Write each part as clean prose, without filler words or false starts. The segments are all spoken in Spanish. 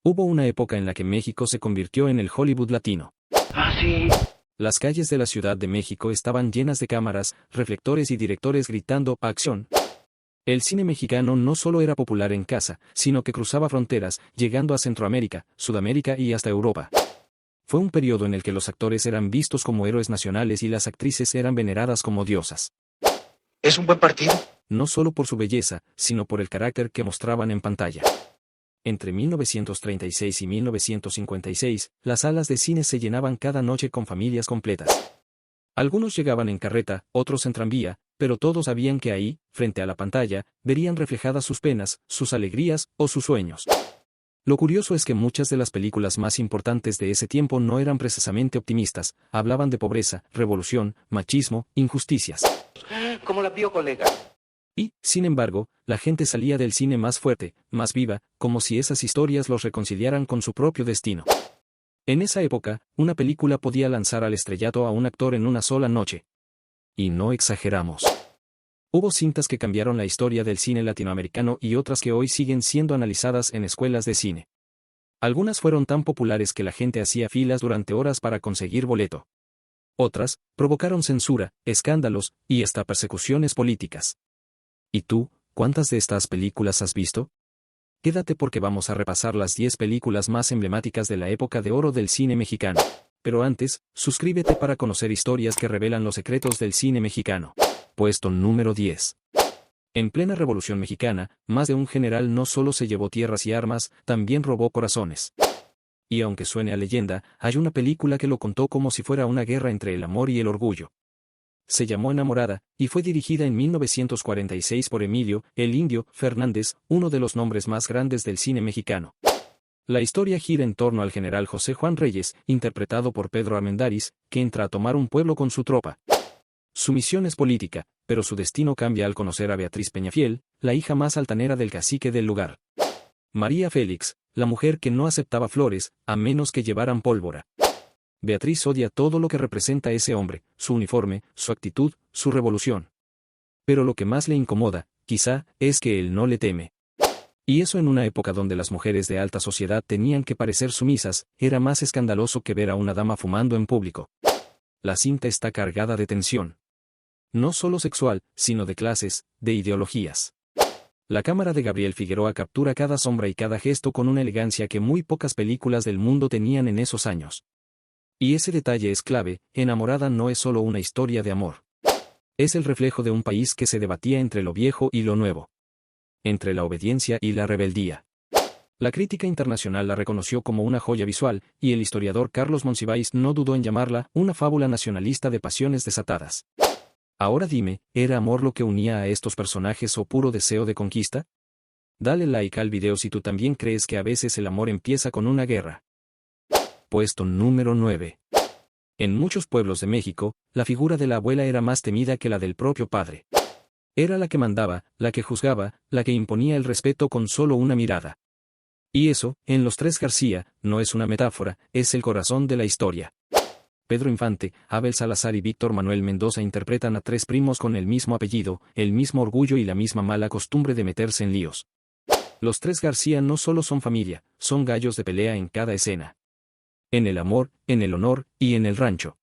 Hubo una época en la que México se convirtió en el Hollywood latino. Ah, sí. Las calles de la Ciudad de México estaban llenas de cámaras, reflectores y directores gritando «acción». El cine mexicano no solo era popular en casa, sino que cruzaba fronteras, llegando a Centroamérica, Sudamérica y hasta Europa. Fue un periodo en el que los actores eran vistos como héroes nacionales y las actrices eran veneradas como diosas. ¿Es un buen partido? No solo por su belleza, sino por el carácter que mostraban en pantalla. Entre 1936 y 1956, las salas de cine se llenaban cada noche con familias completas. Algunos llegaban en carreta, otros en tranvía, pero todos sabían que ahí, frente a la pantalla, verían reflejadas sus penas, sus alegrías o sus sueños. Lo curioso es que muchas de las películas más importantes de ese tiempo no eran precisamente optimistas, hablaban de pobreza, revolución, machismo, injusticias. ¿Cómo la vio, colega? Y, sin embargo, la gente salía del cine más fuerte, más viva, como si esas historias los reconciliaran con su propio destino. En esa época, una película podía lanzar al estrellato a un actor en una sola noche. Y no exageramos. Hubo cintas que cambiaron la historia del cine latinoamericano y otras que hoy siguen siendo analizadas en escuelas de cine. Algunas fueron tan populares que la gente hacía filas durante horas para conseguir boleto. Otras, provocaron censura, escándalos y hasta persecuciones políticas. ¿Y tú, cuántas de estas películas has visto? Quédate porque vamos a repasar las 10 películas más emblemáticas de la época de oro del cine mexicano. Pero antes, suscríbete para conocer historias que revelan los secretos del cine mexicano. Puesto número 10. En plena Revolución Mexicana, más de un general no solo se llevó tierras y armas, también robó corazones. Y aunque suene a leyenda, hay una película que lo contó como si fuera una guerra entre el amor y el orgullo. Se llamó Enamorada, y fue dirigida en 1946 por Emilio, el Indio, Fernández, uno de los nombres más grandes del cine mexicano. La historia gira en torno al general José Juan Reyes, interpretado por Pedro Armendáriz, que entra a tomar un pueblo con su tropa. Su misión es política, pero su destino cambia al conocer a Beatriz Peñafiel, la hija más altanera del cacique del lugar. María Félix, la mujer que no aceptaba flores, a menos que llevaran pólvora. Beatriz odia todo lo que representa ese hombre, su uniforme, su actitud, su revolución. Pero lo que más le incomoda, quizá, es que él no le teme. Y eso en una época donde las mujeres de alta sociedad tenían que parecer sumisas, era más escandaloso que ver a una dama fumando en público. La cinta está cargada de tensión. No solo sexual, sino de clases, de ideologías. La cámara de Gabriel Figueroa captura cada sombra y cada gesto con una elegancia que muy pocas películas del mundo tenían en esos años. Y ese detalle es clave, Enamorada no es solo una historia de amor. Es el reflejo de un país que se debatía entre lo viejo y lo nuevo. Entre la obediencia y la rebeldía. La crítica internacional la reconoció como una joya visual, y el historiador Carlos Monsiváis no dudó en llamarla una fábula nacionalista de pasiones desatadas. Ahora dime, ¿era amor lo que unía a estos personajes o puro deseo de conquista? Dale like al video si tú también crees que a veces el amor empieza con una guerra. Puesto número 9. En muchos pueblos de México, la figura de la abuela era más temida que la del propio padre. Era la que mandaba, la que juzgaba, la que imponía el respeto con solo una mirada. Y eso, en Los Tres García, no es una metáfora, es el corazón de la historia. Pedro Infante, Abel Salazar y Víctor Manuel Mendoza interpretan a tres primos con el mismo apellido, el mismo orgullo y la misma mala costumbre de meterse en líos. Los Tres García no solo son familia, son gallos de pelea en cada escena. En el amor, en el honor, y en el rancho.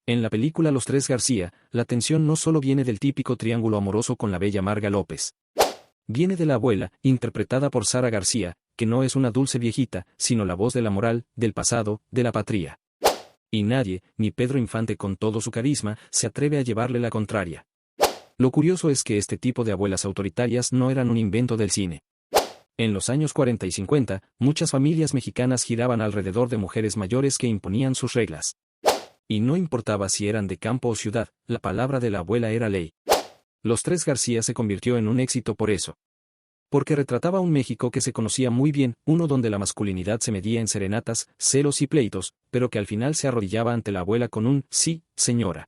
En la película Los Tres García, la tensión no solo viene del típico triángulo amoroso con la bella Marga López. Viene de la abuela, interpretada por Sara García, que no es una dulce viejita, sino la voz de la moral, del pasado, de la patria. Y nadie, ni Pedro Infante con todo su carisma, se atreve a llevarle la contraria. Lo curioso es que este tipo de abuelas autoritarias no eran un invento del cine. En los años 40 y 50, muchas familias mexicanas giraban alrededor de mujeres mayores que imponían sus reglas. Y no importaba si eran de campo o ciudad, la palabra de la abuela era ley. Los Tres García se convirtió en un éxito por eso. Porque retrataba un México que se conocía muy bien, uno donde la masculinidad se medía en serenatas, celos y pleitos, pero que al final se arrodillaba ante la abuela con un «sí, señora».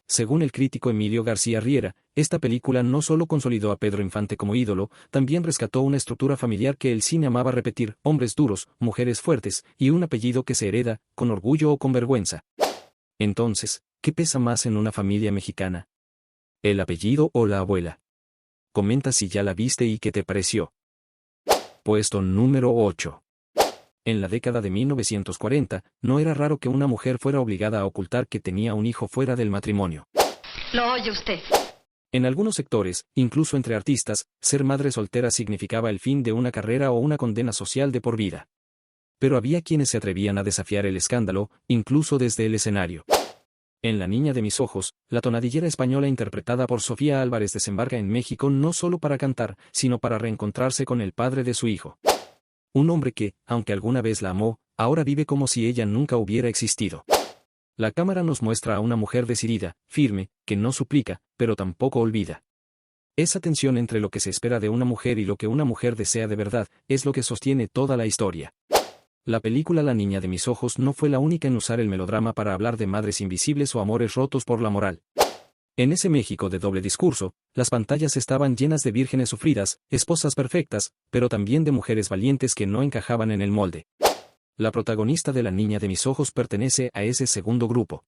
Según el crítico Emilio García Riera, esta película no solo consolidó a Pedro Infante como ídolo, también rescató una estructura familiar que el cine amaba repetir, hombres duros, mujeres fuertes, y un apellido que se hereda, con orgullo o con vergüenza. Entonces, ¿qué pesa más en una familia mexicana? ¿El apellido o la abuela? Comenta si ya la viste y qué te pareció. Puesto número 8. En la década de 1940, no era raro que una mujer fuera obligada a ocultar que tenía un hijo fuera del matrimonio. ¿Lo oye usted? En algunos sectores, incluso entre artistas, ser madre soltera significaba el fin de una carrera o una condena social de por vida. Pero había quienes se atrevían a desafiar el escándalo, incluso desde el escenario. En La niña de mis ojos, la tonadillera española interpretada por Sofía Álvarez desembarca en México no solo para cantar, sino para reencontrarse con el padre de su hijo. Un hombre que, aunque alguna vez la amó, ahora vive como si ella nunca hubiera existido. La cámara nos muestra a una mujer decidida, firme, que no suplica, pero tampoco olvida. Esa tensión entre lo que se espera de una mujer y lo que una mujer desea de verdad, es lo que sostiene toda la historia. La película La niña de mis ojos no fue la única en usar el melodrama para hablar de madres invisibles o amores rotos por la moral. En ese México de doble discurso, las pantallas estaban llenas de vírgenes sufridas, esposas perfectas, pero también de mujeres valientes que no encajaban en el molde. La protagonista de La niña de mis ojos pertenece a ese segundo grupo.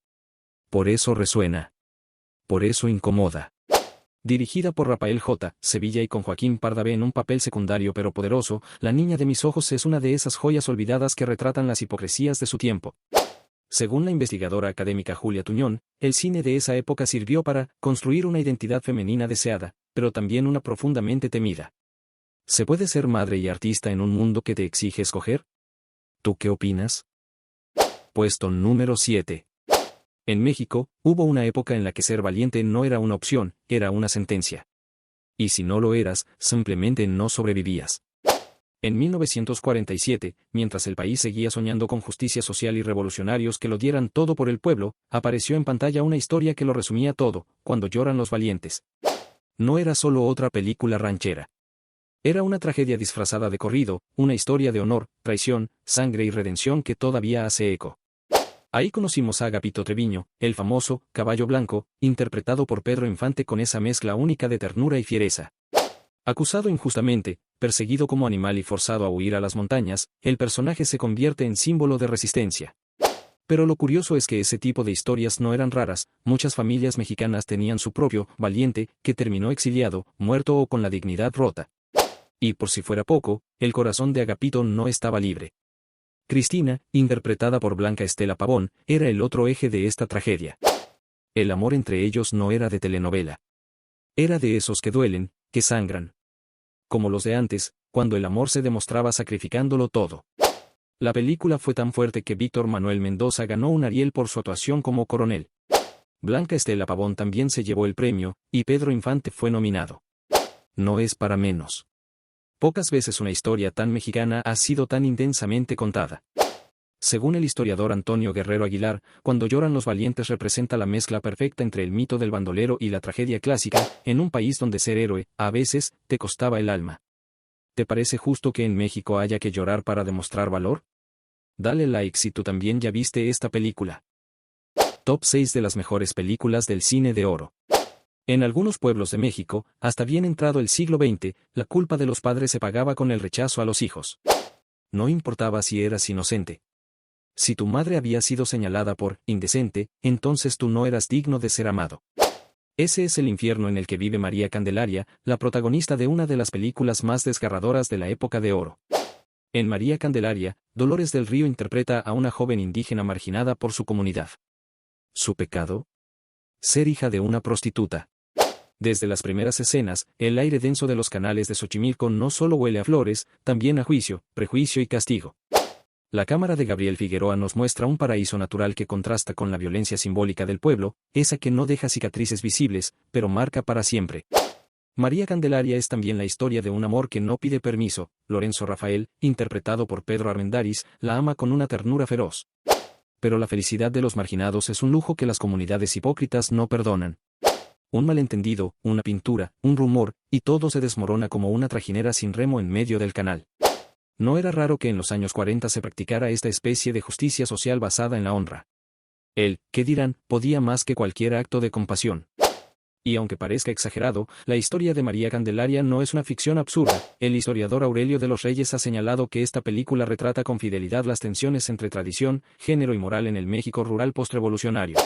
Por eso resuena. Por eso incomoda. Dirigida por Rafael J. Sevilla y con Joaquín Pardavé en un papel secundario pero poderoso, La niña de mis ojos es una de esas joyas olvidadas que retratan las hipocresías de su tiempo. Según la investigadora académica Julia Tuñón, el cine de esa época sirvió para construir una identidad femenina deseada, pero también una profundamente temida. ¿Se puede ser madre y artista en un mundo que te exige escoger? ¿Tú qué opinas? Puesto número 7. En México, hubo una época en la que ser valiente no era una opción, era una sentencia. Y si no lo eras, simplemente no sobrevivías. En 1947, mientras el país seguía soñando con justicia social y revolucionarios que lo dieran todo por el pueblo, apareció en pantalla una historia que lo resumía todo, Cuando lloran los valientes. No era solo otra película ranchera. Era una tragedia disfrazada de corrido, una historia de honor, traición, sangre y redención que todavía hace eco. Ahí conocimos a Agapito Treviño, el famoso Caballo Blanco, interpretado por Pedro Infante con esa mezcla única de ternura y fiereza. Acusado injustamente, perseguido como animal y forzado a huir a las montañas, el personaje se convierte en símbolo de resistencia. Pero lo curioso es que ese tipo de historias no eran raras, muchas familias mexicanas tenían su propio valiente, que terminó exiliado, muerto o con la dignidad rota. Y por si fuera poco, el corazón de Agapito no estaba libre. Cristina, interpretada por Blanca Estela Pavón, era el otro eje de esta tragedia. El amor entre ellos no era de telenovela. Era de esos que duelen, que sangran. Como los de antes, cuando el amor se demostraba sacrificándolo todo. La película fue tan fuerte que Víctor Manuel Mendoza ganó un Ariel por su actuación como coronel. Blanca Estela Pavón también se llevó el premio, y Pedro Infante fue nominado. No es para menos. Pocas veces una historia tan mexicana ha sido tan intensamente contada. Según el historiador Antonio Guerrero Aguilar, Cuando lloran los valientes representa la mezcla perfecta entre el mito del bandolero y la tragedia clásica, en un país donde ser héroe, a veces, te costaba el alma. ¿Te parece justo que en México haya que llorar para demostrar valor? Dale like si tú también ya viste esta película. Top 6 de las mejores películas del cine de oro. En algunos pueblos de México, hasta bien entrado el siglo XX, la culpa de los padres se pagaba con el rechazo a los hijos. No importaba si eras inocente. Si tu madre había sido señalada por indecente, entonces tú no eras digno de ser amado. Ese es el infierno en el que vive María Candelaria, la protagonista de una de las películas más desgarradoras de la época de oro. En María Candelaria, Dolores del Río interpreta a una joven indígena marginada por su comunidad. ¿Su pecado? Ser hija de una prostituta. Desde las primeras escenas, el aire denso de los canales de Xochimilco no solo huele a flores, también a juicio, prejuicio y castigo. La cámara de Gabriel Figueroa nos muestra un paraíso natural que contrasta con la violencia simbólica del pueblo, esa que no deja cicatrices visibles, pero marca para siempre. María Candelaria es también la historia de un amor que no pide permiso. Lorenzo Rafael, interpretado por Pedro Armendáriz, la ama con una ternura feroz. Pero la felicidad de los marginados es un lujo que las comunidades hipócritas no perdonan. Un malentendido, una pintura, un rumor, y todo se desmorona como una trajinera sin remo en medio del canal. No era raro que en los años 40 se practicara esta especie de justicia social basada en la honra. El «¿qué dirán?» podía más que cualquier acto de compasión. Y aunque parezca exagerado, la historia de María Candelaria no es una ficción absurda. El historiador Aurelio de los Reyes ha señalado que esta película retrata con fidelidad las tensiones entre tradición, género y moral en el México rural postrevolucionario.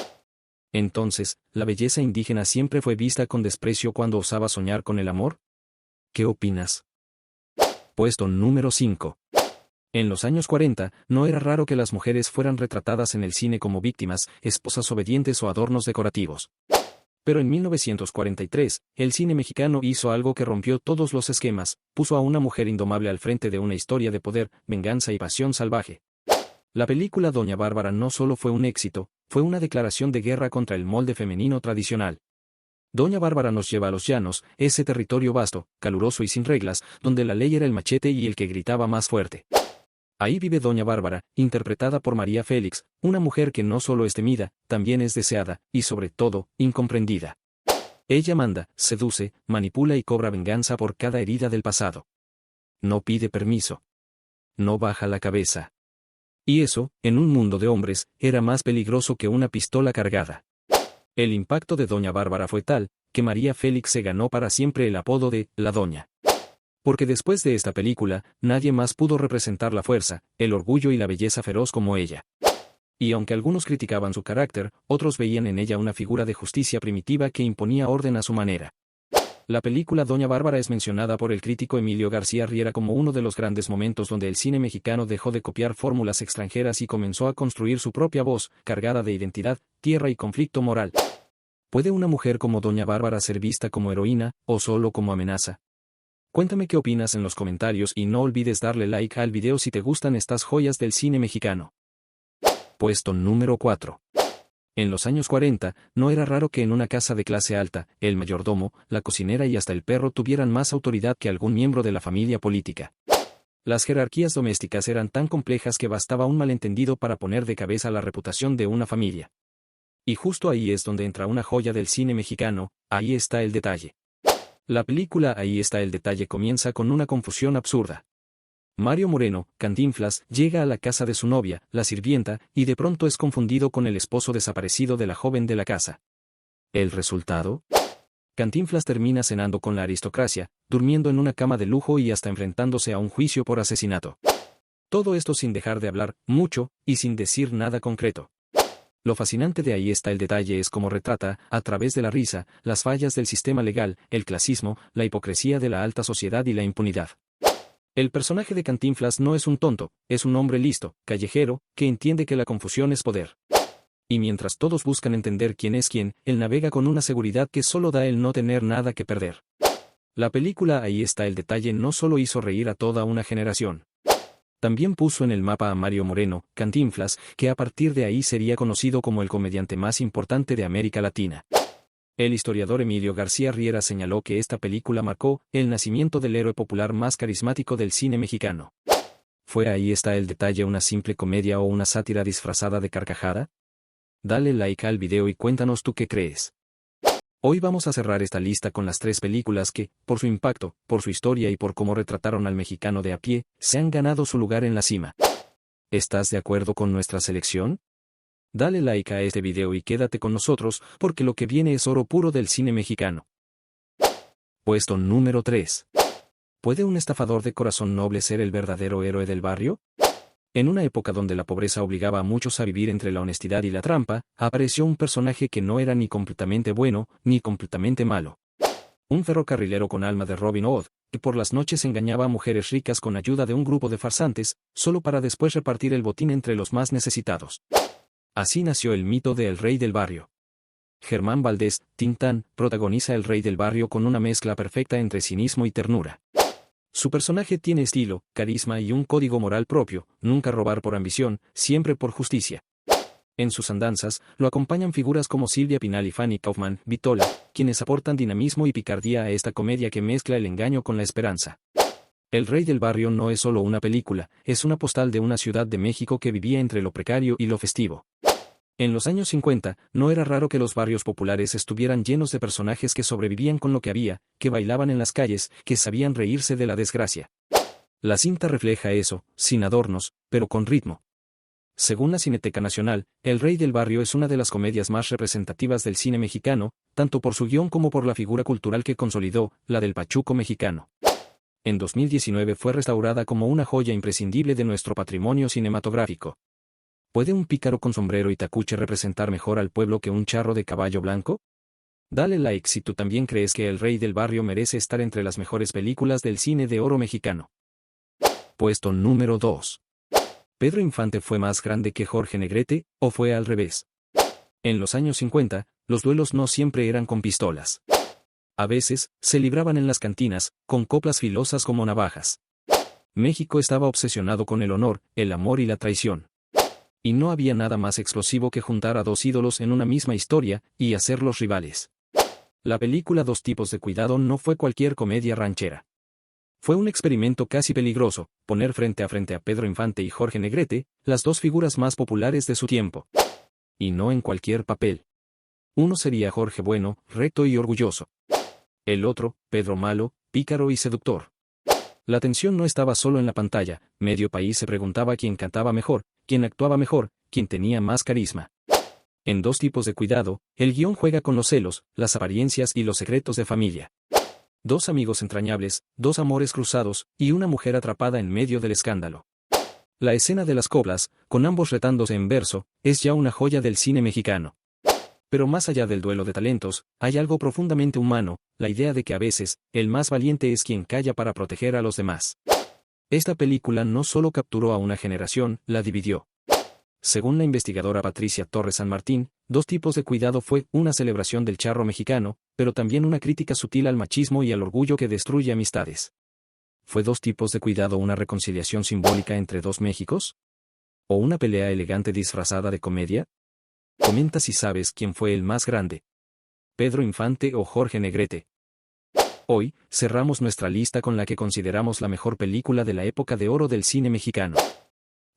Entonces, ¿la belleza indígena siempre fue vista con desprecio cuando osaba soñar con el amor? ¿Qué opinas? Puesto número 5. En los años 40, no era raro que las mujeres fueran retratadas en el cine como víctimas, esposas obedientes o adornos decorativos. Pero en 1943, el cine mexicano hizo algo que rompió todos los esquemas, puso a una mujer indomable al frente de una historia de poder, venganza y pasión salvaje. La película Doña Bárbara no solo fue un éxito, fue una declaración de guerra contra el molde femenino tradicional. Doña Bárbara nos lleva a los llanos, ese territorio vasto, caluroso y sin reglas, donde la ley era el machete y el que gritaba más fuerte. Ahí vive Doña Bárbara, interpretada por María Félix, una mujer que no solo es temida, también es deseada, y sobre todo, incomprendida. Ella manda, seduce, manipula y cobra venganza por cada herida del pasado. No pide permiso. No baja la cabeza. Y eso, en un mundo de hombres, era más peligroso que una pistola cargada. El impacto de Doña Bárbara fue tal, que María Félix se ganó para siempre el apodo de La Doña. Porque después de esta película, nadie más pudo representar la fuerza, el orgullo y la belleza feroz como ella. Y aunque algunos criticaban su carácter, otros veían en ella una figura de justicia primitiva que imponía orden a su manera. La película Doña Bárbara es mencionada por el crítico Emilio García Riera como uno de los grandes momentos donde el cine mexicano dejó de copiar fórmulas extranjeras y comenzó a construir su propia voz, cargada de identidad, tierra y conflicto moral. ¿Puede una mujer como Doña Bárbara ser vista como heroína, o solo como amenaza? Cuéntame qué opinas en los comentarios y no olvides darle like al video si te gustan estas joyas del cine mexicano. Puesto número 4. En los años 40, no era raro que en una casa de clase alta, el mayordomo, la cocinera y hasta el perro tuvieran más autoridad que algún miembro de la familia política. Las jerarquías domésticas eran tan complejas que bastaba un malentendido para poner de cabeza la reputación de una familia. Y justo ahí es donde entra una joya del cine mexicano, Ahí está el detalle. La película Ahí está el detalle comienza con una confusión absurda. Mario Moreno, Cantinflas, llega a la casa de su novia, la sirvienta, y de pronto es confundido con el esposo desaparecido de la joven de la casa. ¿El resultado? Cantinflas termina cenando con la aristocracia, durmiendo en una cama de lujo y hasta enfrentándose a un juicio por asesinato. Todo esto sin dejar de hablar mucho, y sin decir nada concreto. Lo fascinante de Ahí está el detalle es cómo retrata, a través de la risa, las fallas del sistema legal, el clasismo, la hipocresía de la alta sociedad y la impunidad. El personaje de Cantinflas no es un tonto, es un hombre listo, callejero, que entiende que la confusión es poder. Y mientras todos buscan entender quién es quién, él navega con una seguridad que solo da el no tener nada que perder. La película Ahí está el detalle no solo hizo reír a toda una generación. También puso en el mapa a Mario Moreno, Cantinflas, que a partir de ahí sería conocido como el comediante más importante de América Latina. El historiador Emilio García Riera señaló que esta película marcó el nacimiento del héroe popular más carismático del cine mexicano. ¿Fue Ahí está el detalle una simple comedia o una sátira disfrazada de carcajada? Dale like al video y cuéntanos tú qué crees. Hoy vamos a cerrar esta lista con las 3 películas que, por su impacto, por su historia y por cómo retrataron al mexicano de a pie, se han ganado su lugar en la cima. ¿Estás de acuerdo con nuestra selección? Dale like a este video y quédate con nosotros, porque lo que viene es oro puro del cine mexicano. Puesto número 3. ¿Puede un estafador de corazón noble ser el verdadero héroe del barrio? En una época donde la pobreza obligaba a muchos a vivir entre la honestidad y la trampa, apareció un personaje que no era ni completamente bueno, ni completamente malo. Un ferrocarrilero con alma de Robin Hood, que por las noches engañaba a mujeres ricas con ayuda de un grupo de farsantes, solo para después repartir el botín entre los más necesitados. Así nació el mito de El Rey del Barrio. Germán Valdés, Tintán, protagoniza El Rey del Barrio con una mezcla perfecta entre cinismo y ternura. Su personaje tiene estilo, carisma y un código moral propio, nunca robar por ambición, siempre por justicia. En sus andanzas, lo acompañan figuras como Silvia Pinal y Fanny Kaufman, Vitola, quienes aportan dinamismo y picardía a esta comedia que mezcla el engaño con la esperanza. El Rey del Barrio no es solo una película, es una postal de una ciudad de México que vivía entre lo precario y lo festivo. En los años 50, no era raro que los barrios populares estuvieran llenos de personajes que sobrevivían con lo que había, que bailaban en las calles, que sabían reírse de la desgracia. La cinta refleja eso, sin adornos, pero con ritmo. Según la Cineteca Nacional, El Rey del Barrio es una de las comedias más representativas del cine mexicano, tanto por su guión como por la figura cultural que consolidó, la del pachuco mexicano. En 2019 fue restaurada como una joya imprescindible de nuestro patrimonio cinematográfico. ¿Puede un pícaro con sombrero y tacuche representar mejor al pueblo que un charro de caballo blanco? Dale like si tú también crees que El Rey del Barrio merece estar entre las mejores películas del cine de oro mexicano. Puesto número 2. ¿Pedro Infante fue más grande que Jorge Negrete, o fue al revés? En los años 50, los duelos no siempre eran con pistolas. A veces, se libraban en las cantinas, con coplas filosas como navajas. México estaba obsesionado con el honor, el amor y la traición. Y no había nada más explosivo que juntar a dos ídolos en una misma historia, y hacerlos rivales. La película Dos tipos de cuidado no fue cualquier comedia ranchera. Fue un experimento casi peligroso, poner frente a Pedro Infante y Jorge Negrete, las dos figuras más populares de su tiempo. Y no en cualquier papel. Uno sería Jorge bueno, recto y orgulloso. El otro, Pedro malo, pícaro y seductor. La tensión no estaba solo en la pantalla, medio país se preguntaba quién cantaba mejor, quién actuaba mejor, quién tenía más carisma. En Dos tipos de cuidado, el guión juega con los celos, las apariencias y los secretos de familia. Dos amigos entrañables, dos amores cruzados, y una mujer atrapada en medio del escándalo. La escena de las coplas, con ambos retándose en verso, es ya una joya del cine mexicano. Pero más allá del duelo de talentos, hay algo profundamente humano, la idea de que a veces, el más valiente es quien calla para proteger a los demás. Esta película no solo capturó a una generación, la dividió. Según la investigadora Patricia Torres San Martín, Dos tipos de cuidado fue una celebración del charro mexicano, pero también una crítica sutil al machismo y al orgullo que destruye amistades. ¿Fue Dos tipos de cuidado una reconciliación simbólica entre dos Méxicos? ¿O una pelea elegante disfrazada de comedia? Comenta si sabes quién fue el más grande. ¿Pedro Infante o Jorge Negrete? Hoy, cerramos nuestra lista con la que consideramos la mejor película de la época de oro del cine mexicano.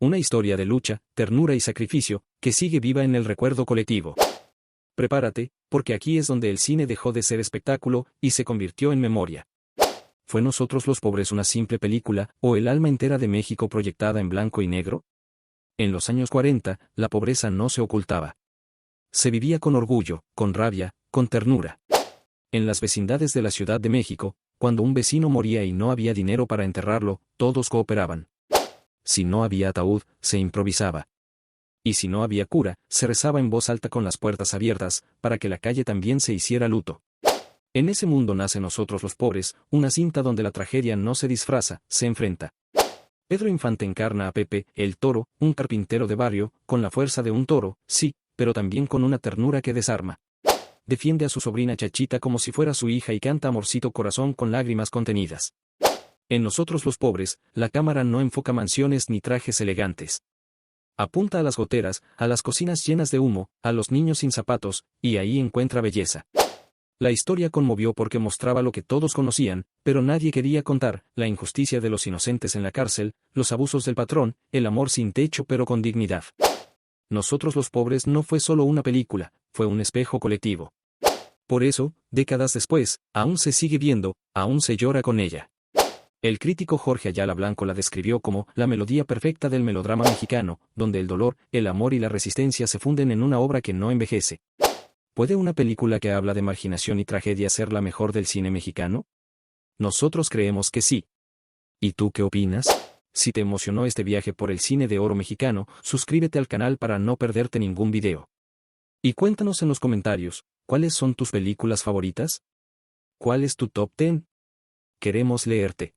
Una historia de lucha, ternura y sacrificio, que sigue viva en el recuerdo colectivo. Prepárate, porque aquí es donde el cine dejó de ser espectáculo y se convirtió en memoria. ¿Fue Nosotros los pobres una simple película, o el alma entera de México proyectada en blanco y negro? En los años 40, la pobreza no se ocultaba. Se vivía con orgullo, con rabia, con ternura. En las vecindades de la Ciudad de México, cuando un vecino moría y no había dinero para enterrarlo, todos cooperaban. Si no había ataúd, se improvisaba. Y si no había cura, se rezaba en voz alta con las puertas abiertas, para que la calle también se hiciera luto. En ese mundo nace Nosotros los pobres, una cinta donde la tragedia no se disfraza, se enfrenta. Pedro Infante encarna a Pepe, el toro, un carpintero de barrio, con la fuerza de un toro, sí, pero también con una ternura que desarma. Defiende a su sobrina Chachita como si fuera su hija y canta Amorcito Corazón con lágrimas contenidas. En Nosotros los pobres, la cámara no enfoca mansiones ni trajes elegantes. Apunta a las goteras, a las cocinas llenas de humo, a los niños sin zapatos, y ahí encuentra belleza. La historia conmovió porque mostraba lo que todos conocían, pero nadie quería contar, la injusticia de los inocentes en la cárcel, los abusos del patrón, el amor sin techo pero con dignidad. Nosotros los pobres no fue solo una película, fue un espejo colectivo. Por eso, décadas después, aún se sigue viendo, aún se llora con ella. El crítico Jorge Ayala Blanco la describió como la melodía perfecta del melodrama mexicano, donde el dolor, el amor y la resistencia se funden en una obra que no envejece. ¿Puede una película que habla de marginación y tragedia ser la mejor del cine mexicano? Nosotros creemos que sí. ¿Y tú qué opinas? Si te emocionó este viaje por el cine de oro mexicano, suscríbete al canal para no perderte ningún video. Y cuéntanos en los comentarios, ¿cuáles son tus películas favoritas? ¿Cuál es tu top 10? Queremos leerte.